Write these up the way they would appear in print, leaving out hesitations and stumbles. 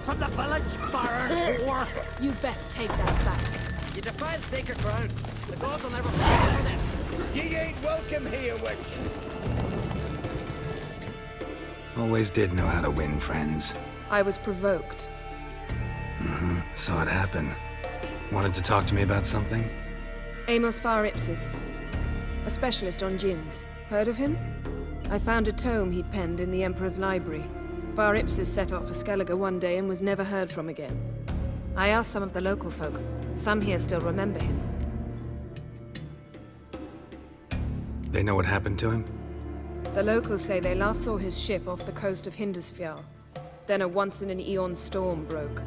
from the village, Baron, or... You best take that back. You defile sacred ground. The gods will never forgive for this. Ye ain't welcome here, witch. Always did know how to win friends. I was provoked. Saw it happen. Wanted to talk to me about something? Amos Var Ipsis, a specialist on djinns. Heard of him? I found a tome he'd penned in the Emperor's library. Var Ipsis set off for Skellige one day and was never heard from again. I asked some of the local folk. Some here still remember him. They know what happened to him? The locals say they last saw his ship off the coast of Hindisfjall. Then a once-in-an-eon storm broke.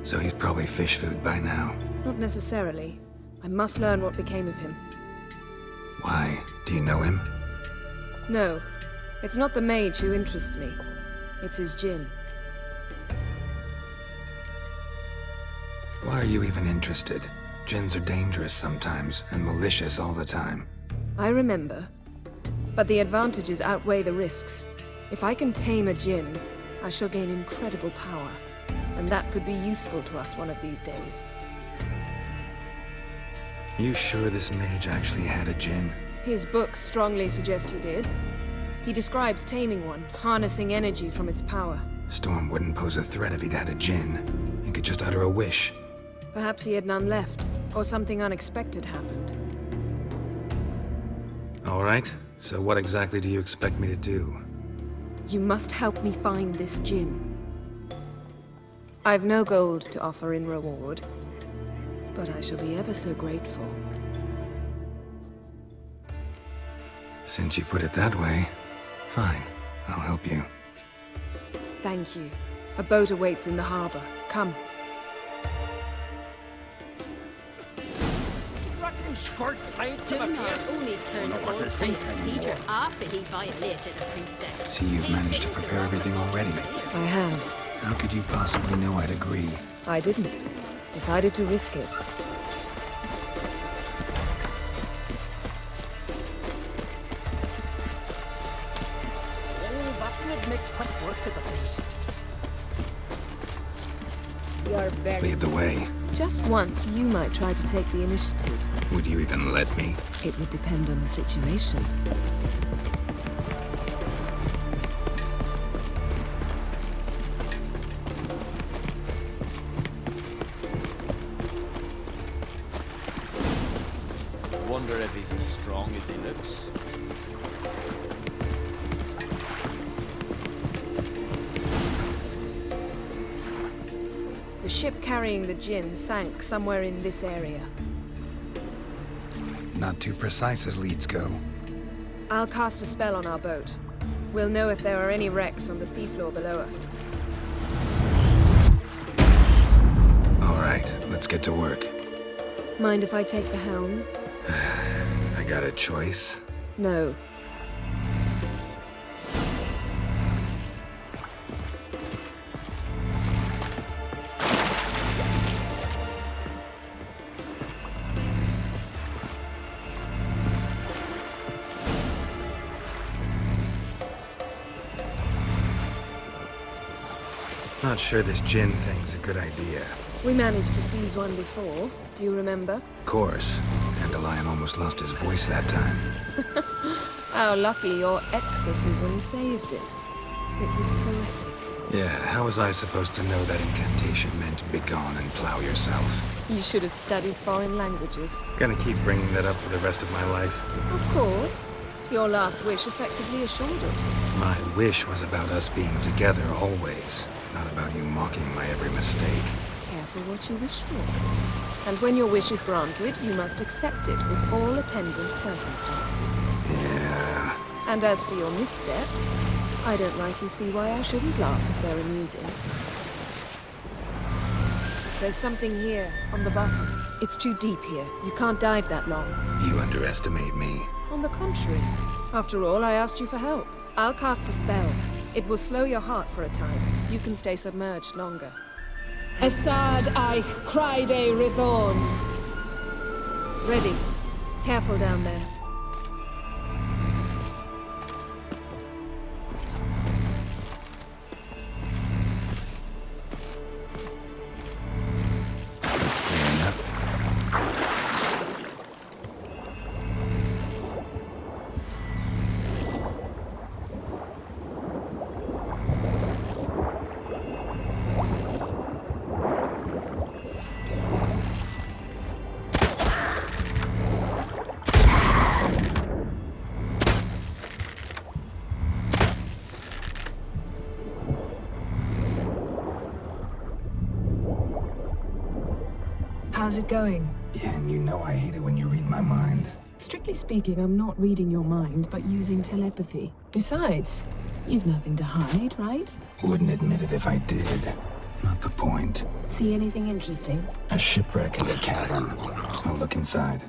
So he's probably fish food by now. Not necessarily. I must learn what became of him. Why? Do you know him? No. It's not the mage who interests me. It's his djinn. Why are you even interested? Djinns are dangerous sometimes, and malicious all the time. I remember. But the advantages outweigh the risks. If I can tame a djinn, I shall gain incredible power. And that could be useful to us one of these days. You sure this mage actually had a djinn? His books strongly suggest he did. He describes taming one, harnessing energy from its power. Storm wouldn't pose a threat if he'd had a djinn. He could just utter a wish. Perhaps he had none left, or something unexpected happened. All right, so what exactly do you expect me to do? You must help me find this djinn. I've no gold to offer in reward, but I shall be ever so grateful. Since you put it that way, fine, I'll help you. Thank you. A boat awaits in the harbor. Come. Rotten squirt blade to Do the not face. only turn the old pious teacher after he violated a priestess. See, you've managed to prepare everything already. I have. How could you possibly know I'd agree? I didn't. Decided to risk it. Oh, that would make quick work of the place. You're very Lead the way. Just once, you might try to take the initiative. Would you even let me? It would depend on the situation. Wonder if he's as strong as he looks. The ship carrying the djinn sank somewhere in this area. Not too precise as leads go. I'll cast a spell on our boat. We'll know if there are any wrecks on the seafloor below us. All right, let's get to work. Mind if I take the helm? I got a choice. No. Not sure this djinn thing's a good idea. We managed to seize one before. Do you remember? Of course. Dandelion almost lost his voice that time. How lucky your exorcism saved it. It was poetic. Yeah, how was I supposed to know that incantation meant begone and plow yourself? You should have studied foreign languages. Gonna keep bringing that up for the rest of my life. Of course. Your last wish effectively assured it. My wish was about us being together always, not about you mocking my every mistake. Careful what you wish for. And when your wish is granted, you must accept it with all attendant circumstances. Yeah. And as for your missteps, I don't rightly see why I shouldn't laugh if they're amusing. There's something here, on the bottom. It's too deep here. You can't dive that long. You underestimate me. On the contrary. After all, I asked you for help. I'll cast a spell. It will slow your heart for a time. You can stay submerged longer. Assad I Cride Rithorn. Ready. Careful down there. How's it going? Yeah, and you know I hate it when you read my mind. Strictly speaking, I'm not reading your mind, but using telepathy. Besides, you've nothing to hide, right? Wouldn't admit it if I did. Not the point. See anything interesting? A shipwreck in a cavern. I'll look inside.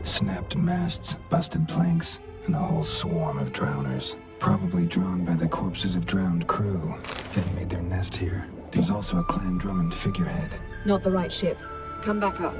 Snapped masts, busted planks, and a whole swarm of drowners. Probably drawn by the corpses of drowned crew that made their nest here. There's also a Clan Drummond figurehead. Not the right ship. Come back up.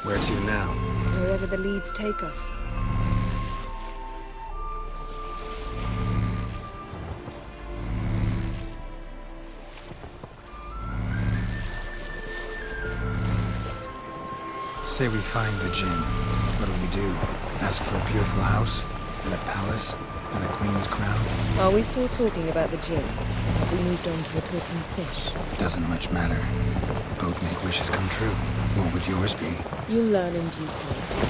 Where to now? Wherever the leads take us. Say we find the Jinn. What do we do? Ask for a beautiful house? And a palace? And a queen's crown? Are we still talking about the Jinn? Have we moved on to a talking fish? Doesn't much matter. Both make wishes come true. What would yours be? You'll learn in due course.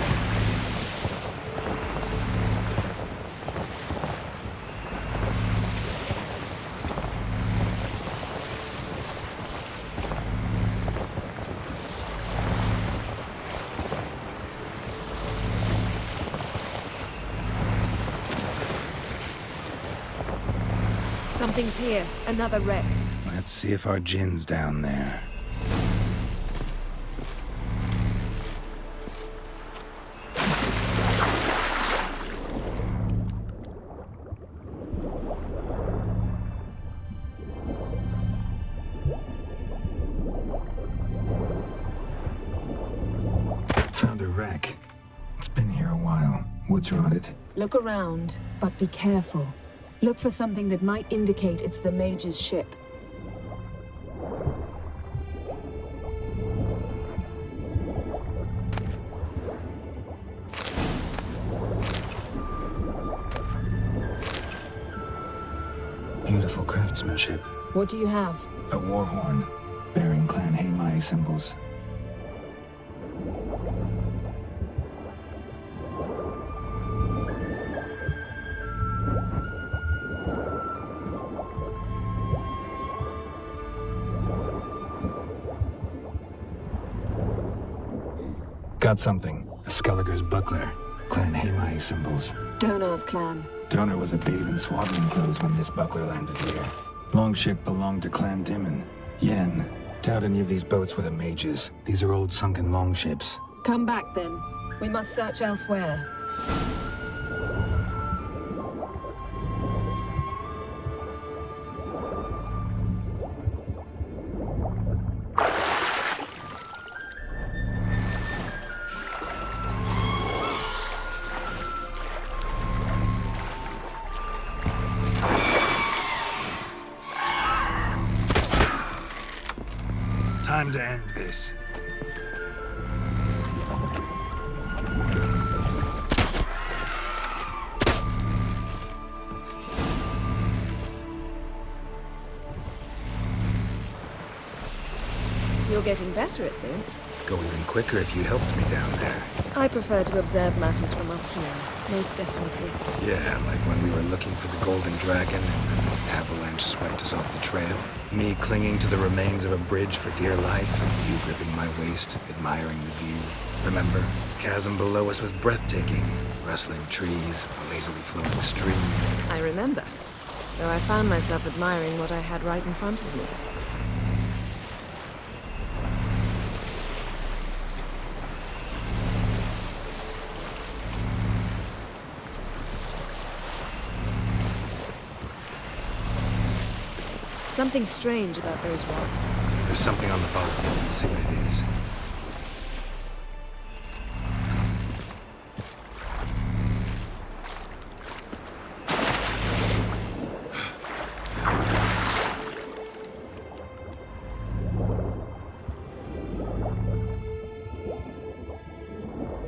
Something's here. Another wreck. Let's see if our Jinn's down there. Found a wreck. It's been here a while. Wood's rotted. Look around, but be careful. Look for something that might indicate it's the mage's ship. Beautiful craftsmanship. What do you have? A war horn, bearing Clan Haimai symbols. Got something. A Skellige's buckler. Clan Haimai symbols. Donar's clan. Donor was a babe in swaddling clothes when this buckler landed here. Longship belonged to Clan Dimon. Yen. Doubt any of these boats were the mages. These are old sunken longships. Come back then. We must search elsewhere. Time to end this. You're getting better at this. Go even quicker if you helped me down there. I prefer to observe matters from up here, most definitely. Yeah, like when we were looking for the Golden Dragon and an avalanche swept us off the trail. Me clinging to the remains of a bridge for dear life. You gripping my waist, admiring the view. Remember? The chasm below us was breathtaking. Rustling trees, a lazily flowing stream. I remember, though I found myself admiring what I had right in front of me. Something strange about those rocks. There's something on the bottom. Let's see what it is.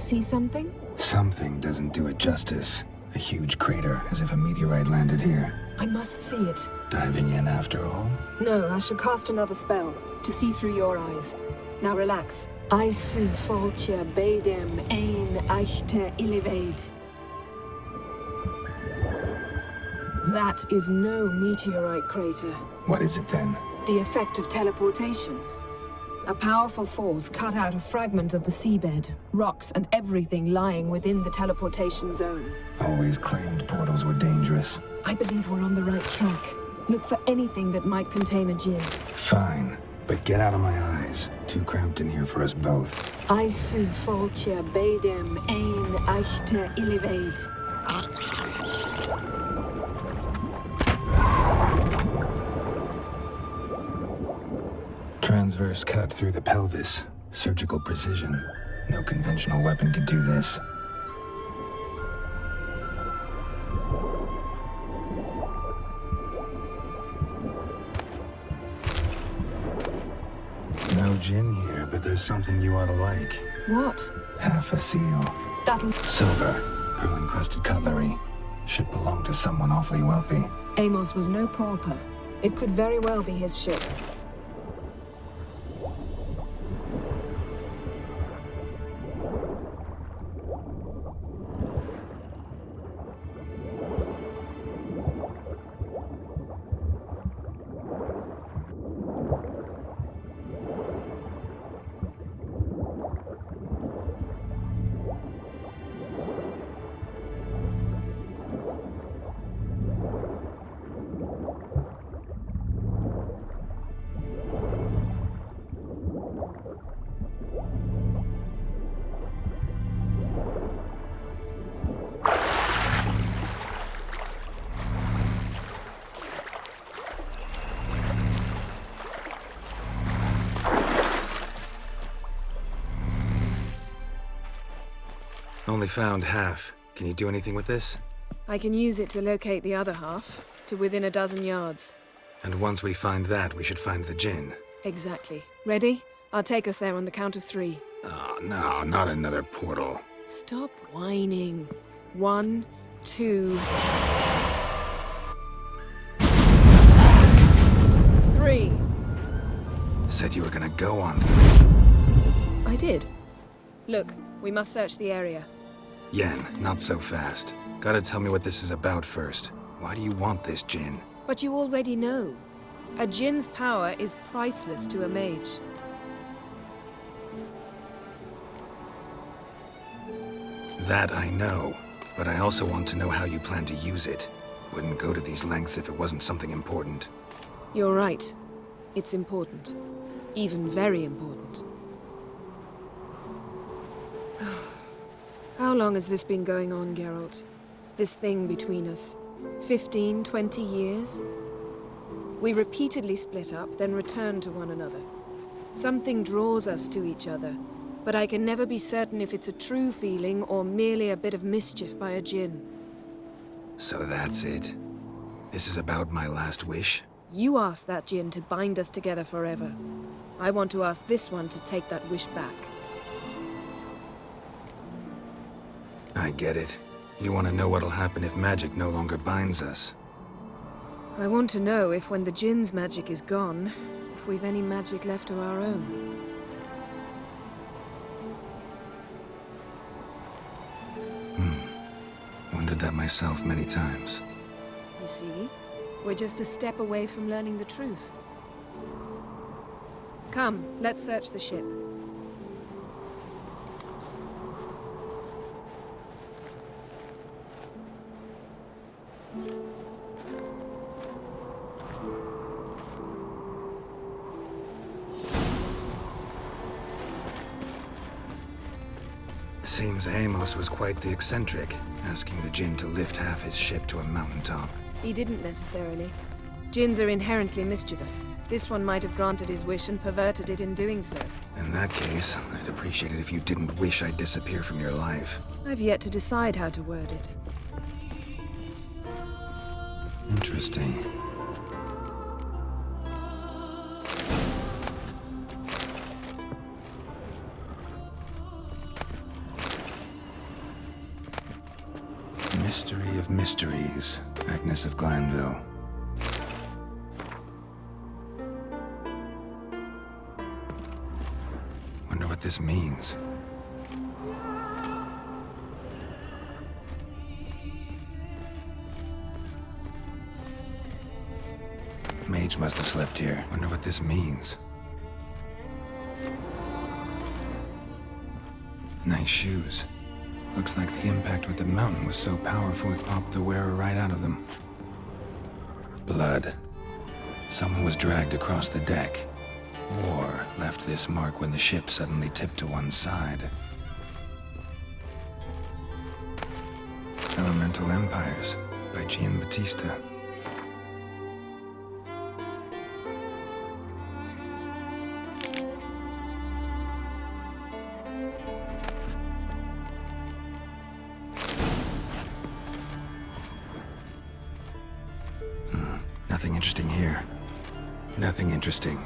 See something? Something doesn't do it justice. A huge crater, as if a meteorite landed here. I must see it. Diving in after all? No, I shall cast another spell to see through your eyes. Now relax. I su foltje bedem ein eichte illiveid. That is no meteorite crater. What is it then? The effect of teleportation. A powerful force cut out a fragment of the seabed, rocks and everything lying within the teleportation zone. Always claimed portals were dangerous. I believe we're on the right track. Look for anything that might contain a djinn. Fine, but get out of my eyes. Too cramped in here for us both. I su foltje bedem ein eichte illiveid. Transverse cut through the pelvis. Surgical precision. No conventional weapon could do this. No gin here, but there's something you ought to like. What? Half a seal. That'll... Silver. Pearl-encrusted cutlery. Should belong to someone awfully wealthy. Amos was no pauper. It could very well be his ship. Only found half. Can you do anything with this? I can use it to locate the other half, to within a dozen yards. And once we find that, we should find the djinn. Exactly. Ready? I'll take us there on the count of 3. Oh, no, not another portal. Stop whining. 1, 2... 3. Said you were gonna go on 3. I did. Look, we must search the area. Yen, not so fast. Gotta tell me what this is about first. Why do you want this djinn? But you already know. A djinn's power is priceless to a mage. That I know, but I also want to know how you plan to use it. Wouldn't go to these lengths if it wasn't something important. You're right. It's important. Even very important. How long has this been going on, Geralt? This thing between us? 15, 20 years? We repeatedly split up, then returned to one another. Something draws us to each other, but I can never be certain if it's a true feeling or merely a bit of mischief by a djinn. So that's it. This is about my last wish? You asked that djinn to bind us together forever. I want to ask this one to take that wish back. I get it. You want to know what'll happen if magic no longer binds us. I want to know if when the djinn's magic is gone, if we've any magic left of our own. Wondered that myself many times. You see, we're just a step away from learning the truth. Come, let's search the ship. Seems Amos was quite the eccentric, asking the djinn to lift half his ship to a mountaintop. He didn't necessarily. Jinns are inherently mischievous. This one might have granted his wish and perverted it in doing so. In that case, I'd appreciate it if you didn't wish I'd disappear from your life. I've yet to decide how to word it. Interesting. Mystery of mysteries, Agnes of Glanville. Wonder what this means. Mage must have slept here. Wonder what this means. Nice shoes. Looks like the impact with the mountain was so powerful it popped the wearer right out of them. Blood. Someone was dragged across the deck. War left this mark when the ship suddenly tipped to one side. Elemental Empires by Giambattista. Nothing interesting here. Nothing interesting.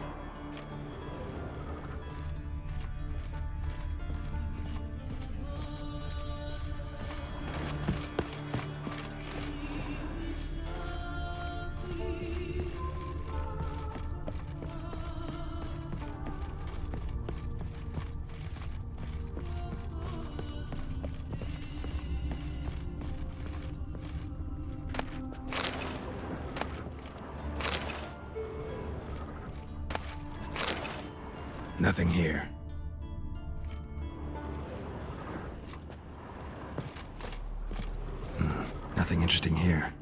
Nothing here. Nothing interesting here.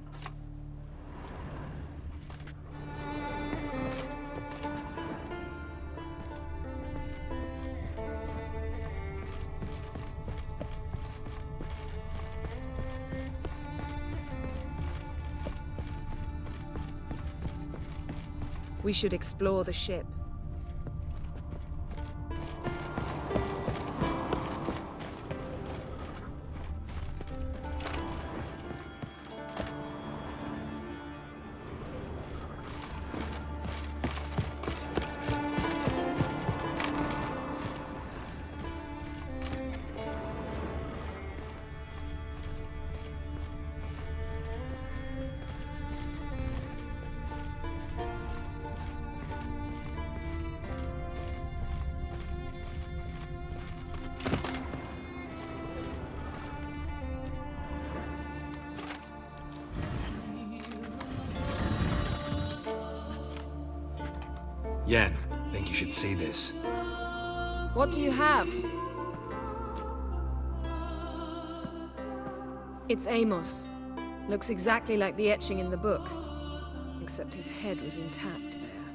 We should explore the ship. Yen, think you should see this. What do you have? It's Amos. Looks exactly like the etching in the book. Except his head was intact there.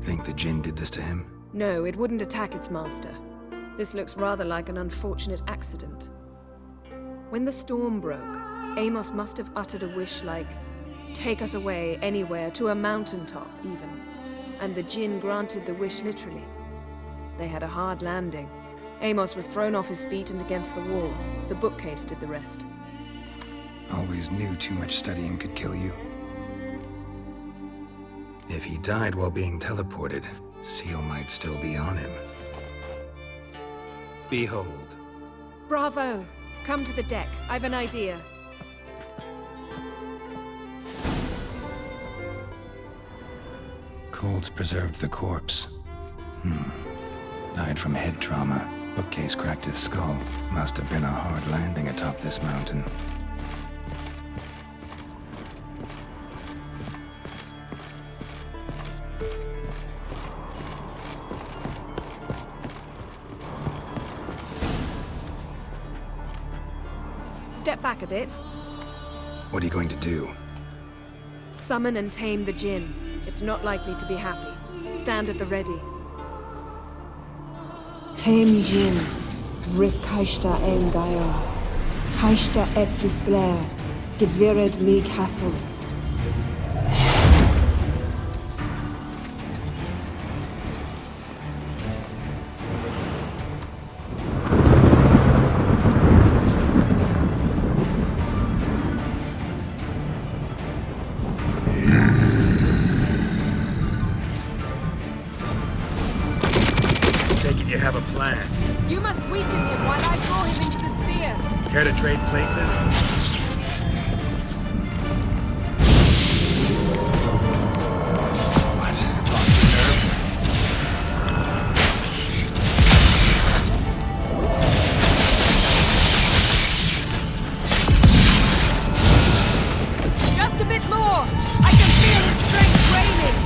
Think the Jinn did this to him? No, it wouldn't attack its master. This looks rather like an unfortunate accident. When the storm broke, Amos must have uttered a wish like, "Take us away, anywhere, to a mountaintop, even." And the Jinn granted the wish literally. They had a hard landing. Amos was thrown off his feet and against the wall. The bookcase did the rest. Always knew too much studying could kill you. If he died while being teleported, Seal might still be on him. Behold. Bravo! Come to the deck. I've an idea. Cold's preserved the corpse. Died from head trauma. Bookcase cracked his skull. Must have been a hard landing atop this mountain. Step back a bit. What are you going to do? Summon and tame the Jinn. It's not likely to be happy. Stand at the ready. Tame Jinn, Rif Kaishta En Gaia, Kaishta Et Disglair, Gevired mig Hassel. Take it you have a plan. You must weaken him while I draw him into the sphere. Care to trade places? What? Lost your nerve? Just a bit more! I can feel his strength draining!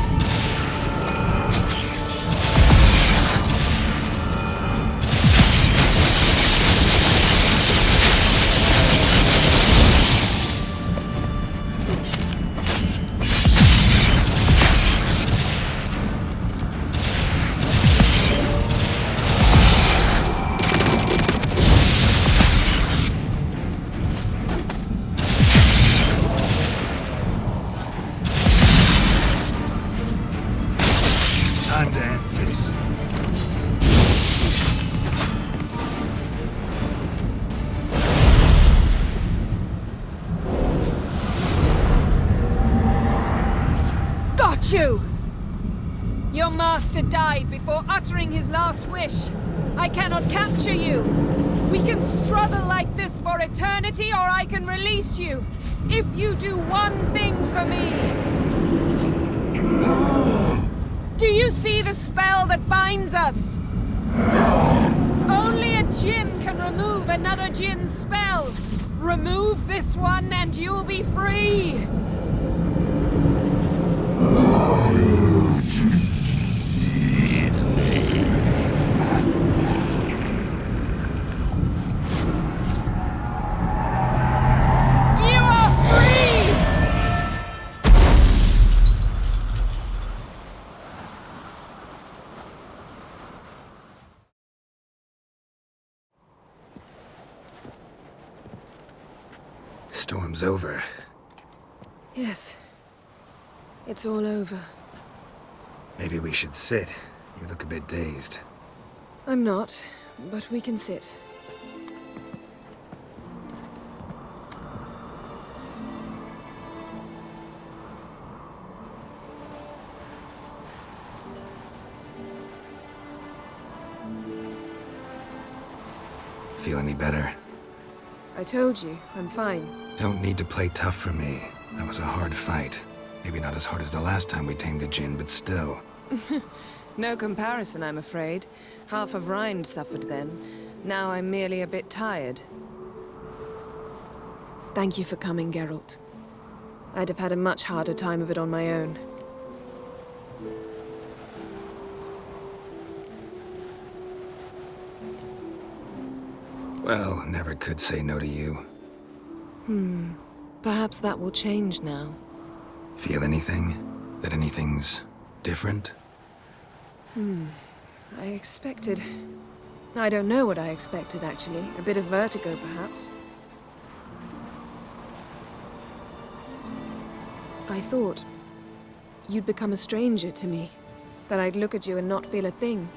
Time to end this. Got you! Your master died before uttering his last wish. I cannot capture you. We can struggle like this for eternity, or I can release you. If you do one thing for me. Do you see the spell that binds us? Only a djinn can remove another djinn's spell. Remove this one and you'll be free. You are free! Storm's over. Yes. It's all over. Maybe we should sit. You look a bit dazed. I'm not, but we can sit. Feel any better? I told you, I'm fine. Don't need to play tough for me. That was a hard fight. Maybe not as hard as the last time we tamed a djinn, but still. No comparison, I'm afraid. Half of Rind suffered then. Now I'm merely a bit tired. Thank you for coming, Geralt. I'd have had a much harder time of it on my own. Well, never could say no to you. Perhaps that will change now. Feel anything? That anything's different? I expected... I don't know what I expected, actually. A bit of vertigo, perhaps. I thought you'd become a stranger to me. That I'd look at you and not feel a thing.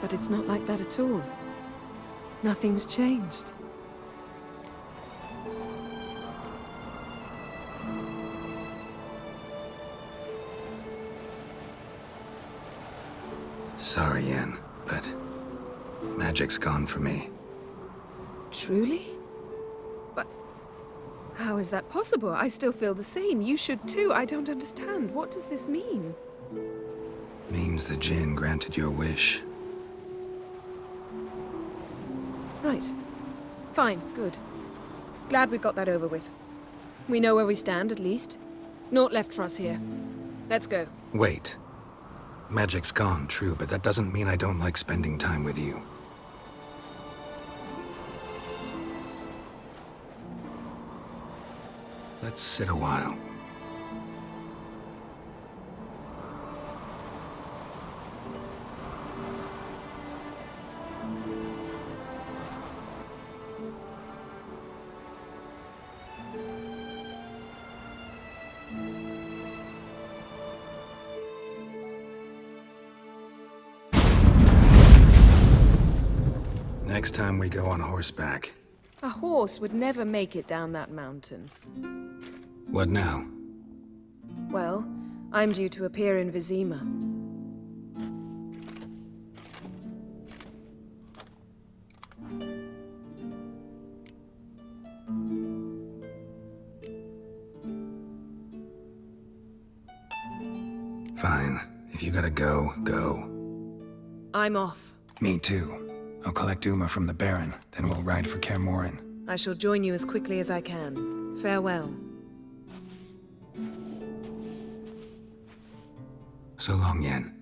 But it's not like that at all. Nothing's changed. Sorry, Yen, but magic's gone for me. Truly? But how is that possible? I still feel the same. You should too. I don't understand. What does this mean? Means the djinn granted your wish. Right. Fine. Good. Glad we got that over with. We know where we stand, at least. Naught left for us here. Let's go. Wait. Magic's gone, true, but that doesn't mean I don't like spending time with you. Let's sit a while. time we go on horseback. A horse would never make it down that mountain. What now? Well, I'm due to appear in Vizima. Fine. If you gotta go, go. I'm off. Me too. I'll collect Uma from the Baron, then we'll ride for Kaer Morhen. I shall join you as quickly as I can. Farewell. So long, Yen.